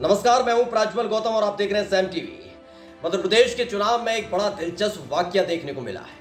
नमस्कार, मैं हूं प्राज्वल गौतम और आप देख रहे हैं सैम टीवी। मध्य प्रदेश के चुनाव में एक बड़ा दिलचस्प वाकया देखने को मिला है।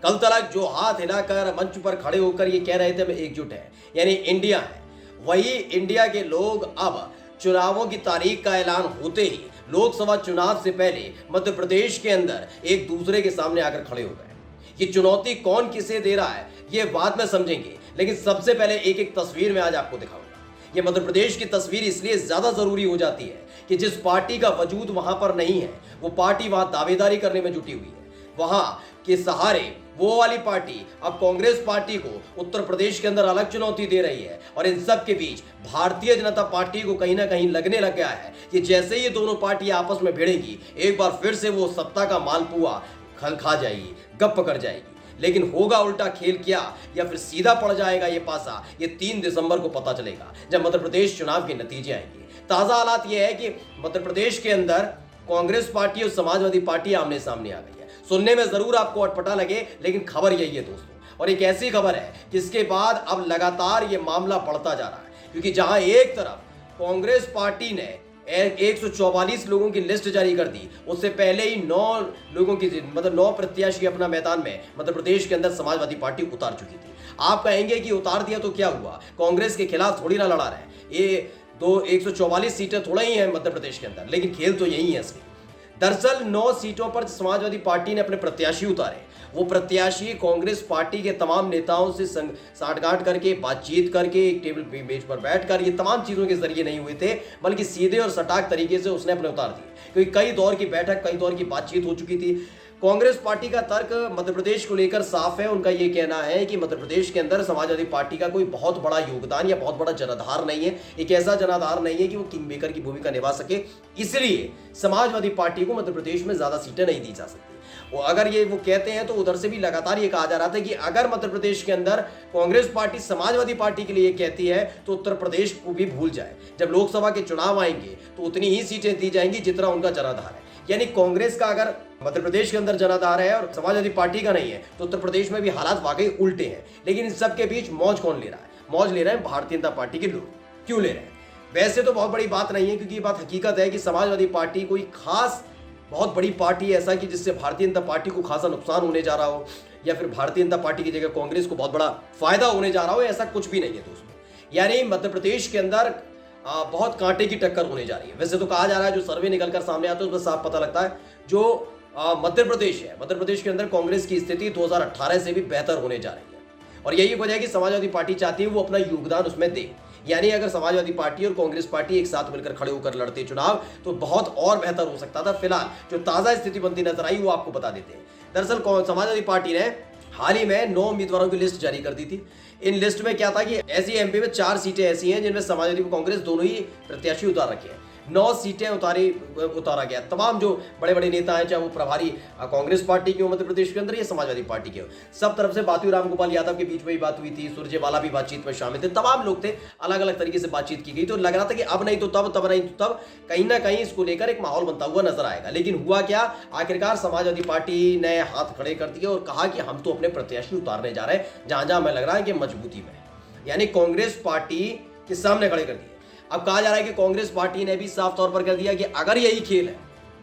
कल तक जो हाथ हिलाकर मंच पर खड़े होकर ये कह रहे थे हम एकजुट हैं, यानी इंडिया है, वही इंडिया के लोग अब चुनावों की तारीख का ऐलान होते ही लोकसभा चुनाव से पहले मध्य प्रदेश के अंदर एक दूसरे के सामने आकर खड़े हो गए। ये चुनौती कौन किसे दे रहा है ये बाद में समझेंगे, लेकिन सबसे पहले एक एक तस्वीर में आज आपको दिखाऊंगा। ये मध्य प्रदेश की तस्वीर इसलिए ज्यादा जरूरी हो जाती है कि जिस पार्टी का वजूद वहां पर नहीं है, वो पार्टी वहां दावेदारी करने में जुटी हुई है। वहां के सहारे वो वाली पार्टी अब कांग्रेस पार्टी को उत्तर प्रदेश के अंदर अलग चुनौती दे रही है। और इन सब के बीच भारतीय जनता पार्टी को कहीं ना कहीं लगने लग गया है कि जैसे ही दोनों पार्टी आपस में भिड़ेगी, एक बार फिर से वो सत्ता का मालपुआ खा जाएगी, गप कर जाएगी। लेकिन होगा उल्टा खेल क्या, या फिर सीधा पड़ जाएगा ये पासा, ये 3 दिसंबर को पता चलेगा जब मध्य प्रदेश चुनाव के नतीजे आएंगे। ताजा हालात ये है कि मध्य प्रदेश के अंदर कांग्रेस पार्टी और समाजवादी पार्टी आमने सामने आ गई है। सुनने में जरूर आपको अटपटा लगे, लेकिन खबर यही है दोस्तों। और एक ऐसी खबर है जिसके बाद अब लगातार ये मामला बढ़ता जा रहा है, क्योंकि जहां एक तरफ कांग्रेस पार्टी ने 144 लोगों की लिस्ट जारी कर दी, उससे पहले ही 9 लोगों की मतलब 9 प्रत्याशी अपना मैदान में मध्य प्रदेश के अंदर समाजवादी पार्टी उतार चुकी थी। आप कहेंगे कि उतार दिया तो क्या हुआ, कांग्रेस के खिलाफ थोड़ी ना लड़ा रहे, ये 144 सीटें थोड़ा ही हैं मध्य प्रदेश के अंदर, लेकिन खेल तो यही है असली। दरअसल 9 सीटों पर समाजवादी पार्टी ने अपने प्रत्याशी उतारे। वो प्रत्याशी कांग्रेस पार्टी के तमाम नेताओं से साठगांठ करके, बातचीत करके, एक टेबल पे मेज पर बैठकर, ये तमाम चीजों के जरिए नहीं हुए थे, बल्कि सीधे और सटाक तरीके से उसने अपने उतार दिए। क्योंकि कई दौर की बैठक, कई दौर की बातचीत हो चुकी थी। कांग्रेस पार्टी का तर्क मध्य प्रदेश को लेकर साफ है। उनका यह कहना है कि मध्य प्रदेश के अंदर समाजवादी पार्टी का कोई बहुत बड़ा योगदान या बहुत बड़ा जनाधार नहीं है, एक ऐसा जनाधार नहीं है कि वो किंग मेकर की भूमिका निभा सके। इसलिए समाजवादी पार्टी को मध्य प्रदेश में ज्यादा सीटें नहीं दी जा सकती। वो अगर ये वो कहते हैं तो उधर से भी लगातार ये कहा जा रहा था कि अगर मध्य प्रदेश के अंदर कांग्रेस पार्टी समाजवादी पार्टी के लिए कहती है तो उत्तर प्रदेश को भी भूल जाए। जब लोकसभा के चुनाव आएंगे तो उतनी ही सीटें दी जाएंगी जितना उनका जनाधार है। यानी कांग्रेस का अगर मध्य प्रदेश के अंदर जनाधार है और समाजवादी पार्टी का नहीं है, तो उत्तर प्रदेश में भी हालात वाकई उल्टे हैं। लेकिन इन सब के बीच मौज कौन ले रहा है? मौज ले रहे हैं भारतीय जनता पार्टी के लोग। क्यों ले रहे हैं? वैसे तो बहुत बड़ी बात नहीं है, क्योंकि ये बात हकीकत है कि समाजवादी पार्टी कोई खास बहुत बड़ी पार्टी ऐसा कि जिससे भारतीय जनता पार्टी को खासा नुकसान होने जा रहा हो, या फिर भारतीय जनता पार्टी की जगह कांग्रेस को बहुत बड़ा फायदा होने जा रहा हो, ऐसा कुछ भी नहीं है दोस्तों। यानी मध्य प्रदेश के अंदर बहुत कांटे की टक्कर होने जा रही है। वैसे तो कहा जा रहा है, जो सर्वे निकलकर सामने आते हैं उसमें साफ पता लगता है, जो मध्य प्रदेश है, मध्य प्रदेश के अंदर कांग्रेस की स्थिति 2018 से भी बेहतर होने जा रही है। और यही वजह है कि समाजवादी पार्टी चाहती है वो अपना योगदान उसमें दे। यानी अगर समाजवादी पार्टी और कांग्रेस पार्टी एक साथ मिलकर खड़े होकर लड़ते चुनाव तो बहुत और बेहतर हो सकता था। फिलहाल जो ताजा स्थिति बनती नजर आई वो आपको बता देते हैं। दरअसल समाजवादी पार्टी ने हाल ही में 9 उम्मीदवारों की लिस्ट जारी कर दी थी। इन लिस्ट में क्या था कि ऐसी एमपी में 4 सीटें ऐसी हैं जिनमें समाजवादी और कांग्रेस दोनों ही प्रत्याशी उतार रखे हैं। 9 सीटें उतारा गया। तमाम जो बड़े बड़े नेता हैं, चाहे वो प्रभारी कांग्रेस पार्टी के हो मध्य प्रदेश के अंदर या समाजवादी पार्टी के हो, सब तरफ से बात हुई। रामगोपाल यादव के बीच में ही बात हुई थी, सुरजेवाला भी बातचीत में शामिल थे, तमाम लोग थे, अलग अलग तरीके से बातचीत की गई। तो लग रहा था कि अब नहीं तो तब, तब नहीं तो तब, कहीं ना कहीं इसको लेकर एक माहौल बनता हुआ नजर आएगा। लेकिन हुआ क्या, आखिरकार समाजवादी पार्टी ने हाथ खड़े कर दिए और कहा कि हम तो अपने प्रत्याशी उतारने जा रहे हैं, जहां जहां हमें लग रहा है कि मजबूती में, यानी कांग्रेस पार्टी के सामने खड़े कर दिए। अब कहा जा रहा है कि कांग्रेस पार्टी ने भी साफ तौर पर कर दिया कि अगर यही खेल है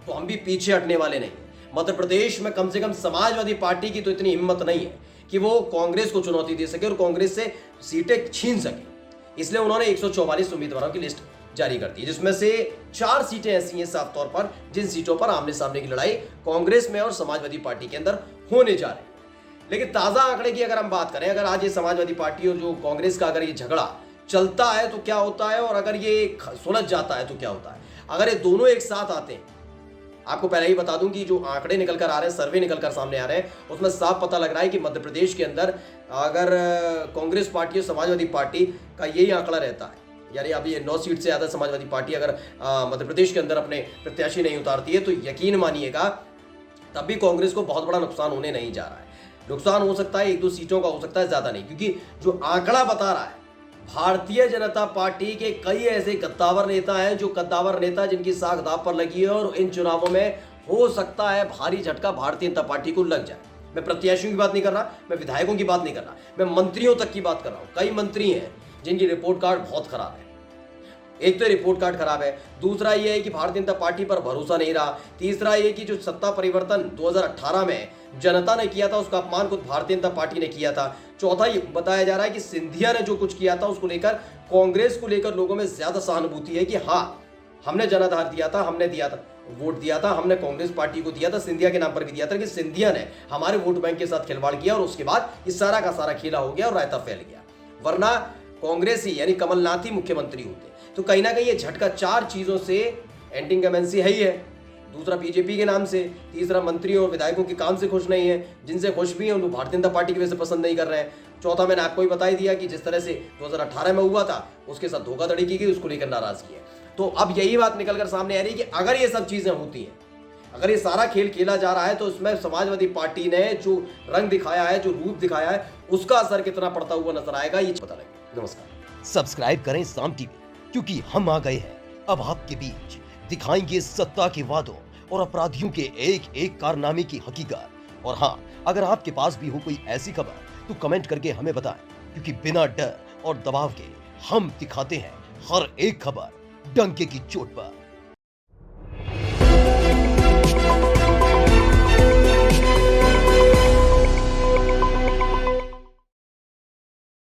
तो हम भी पीछे हटने वाले नहीं। मध्य प्रदेश में कम से कम समाजवादी पार्टी की तो इतनी हिम्मत नहीं है कि वो कांग्रेस को चुनौती दे सके और कांग्रेस से सीटें छीन सके। इसलिए उन्होंने 144 उम्मीदवारों की लिस्ट जारी कर दी, जिसमें से 4 सीटें ऐसी हैं साफ तौर पर जिन सीटों पर आमने सामने की लड़ाई कांग्रेस में और समाजवादी पार्टी के अंदर होने जा रही है। लेकिन ताजा आंकड़े की अगर हम बात करें, अगर आज ये समाजवादी पार्टी और जो कांग्रेस का अगर ये झगड़ा चलता है तो क्या होता है, और अगर ये सुलझ जाता है तो क्या होता है, अगर ये दोनों एक साथ आते हैं। आपको पहले ही बता दूं कि जो आंकड़े निकलकर आ रहे हैं, सर्वे निकलकर सामने आ रहे हैं, उसमें साफ पता लग रहा है कि मध्य प्रदेश के अंदर अगर कांग्रेस पार्टी और समाजवादी पार्टी का यही आंकड़ा रहता है, यानी अब ये 9 सीट से ज्यादा समाजवादी पार्टी अगर मध्य प्रदेश के अंदर अपने प्रत्याशी नहीं उतारती है, तो यकीन मानिएगा तब भी कांग्रेस को बहुत बड़ा नुकसान होने नहीं जा रहा है। नुकसान हो सकता है 1-2 सीटों का, हो सकता है ज्यादा नहीं, क्योंकि जो आंकड़ा बता रहा है, भारतीय जनता पार्टी के कई ऐसे कद्दावर नेता हैं, जो कद्दावर नेता जिनकी साख दांव पर लगी है, और इन चुनावों में हो सकता है भारी झटका भारतीय जनता पार्टी को लग जाए। मैं प्रत्याशियों की बात नहीं कर रहा, मैं विधायकों की बात नहीं कर रहा, मैं मंत्रियों तक की बात कर रहा हूं। कई मंत्री हैं जिनकी रिपोर्ट कार्ड बहुत खराब है, एक तो रिपोर्ट कार्ड खराब है, दूसरा ये है कि भारतीय जनता पार्टी पर भरोसा नहीं रहा, तीसरा ये कि जो सत्ता परिवर्तन 2018 में जनता ने किया था उसका अपमान खुद भारतीय जनता पार्टी ने किया था, चौथा ये बताया जा रहा है कि सिंधिया ने जो कुछ किया था उसको लेकर कांग्रेस को लेकर लोगों में ज्यादा सहानुभूति है कि हाँ हमने जनाधार दिया था, हमने दिया था, वोट दिया था, हमने कांग्रेस पार्टी को दिया था, सिंधिया के नाम पर भी दिया था कि सिंधिया ने हमारे वोट बैंक के साथ खिलवाड़ किया और उसके बाद इस सारा का सारा खेला हो गया और रायता फैल गया। वरना कांग्रेस ही यानी कमलनाथ ही मुख्यमंत्री होते। तो कहीं ना कहीं ये झटका चार चीजों से एंटी इनकम्बेंसी है ही है, दूसरा बीजेपी के नाम से, तीसरा मंत्रियों और विधायकों के काम से खुश नहीं है, जिनसे खुश भी हैं उनको भारतीय जनता पार्टी की वजह से पसंद नहीं कर रहे हैं, चौथा मैंने आपको ही बता ही दिया कि जिस तरह से 2018 में हुआ था उसके साथ धोखाधड़ी की गई, उसको लेकर नाराजगी है। तो अब यही बात निकलकर सामने आ रही है कि अगर ये सब चीजें होती हैं, अगर ये सारा खेल खेला जा रहा है तो उसमें समाजवादी पार्टी ने जो रंग दिखाया है, जो रूप दिखाया है, उसका असर कितना पड़ता हुआ नजर आएगा ये पता लगे। नमस्कार। सब्सक्राइब करें साम टीवी, क्योंकि हम आ गए हैं अब आपके बीच, दिखाएंगे सत्ता के वादों और अपराधियों के एक एक कारनामे की हकीकत। और हाँ, अगर आपके पास भी हो कोई ऐसी खबर तो कमेंट करके हमें बताएं, क्योंकि बिना डर और दबाव के हम दिखाते हैं हर एक खबर डंके की चोट पर।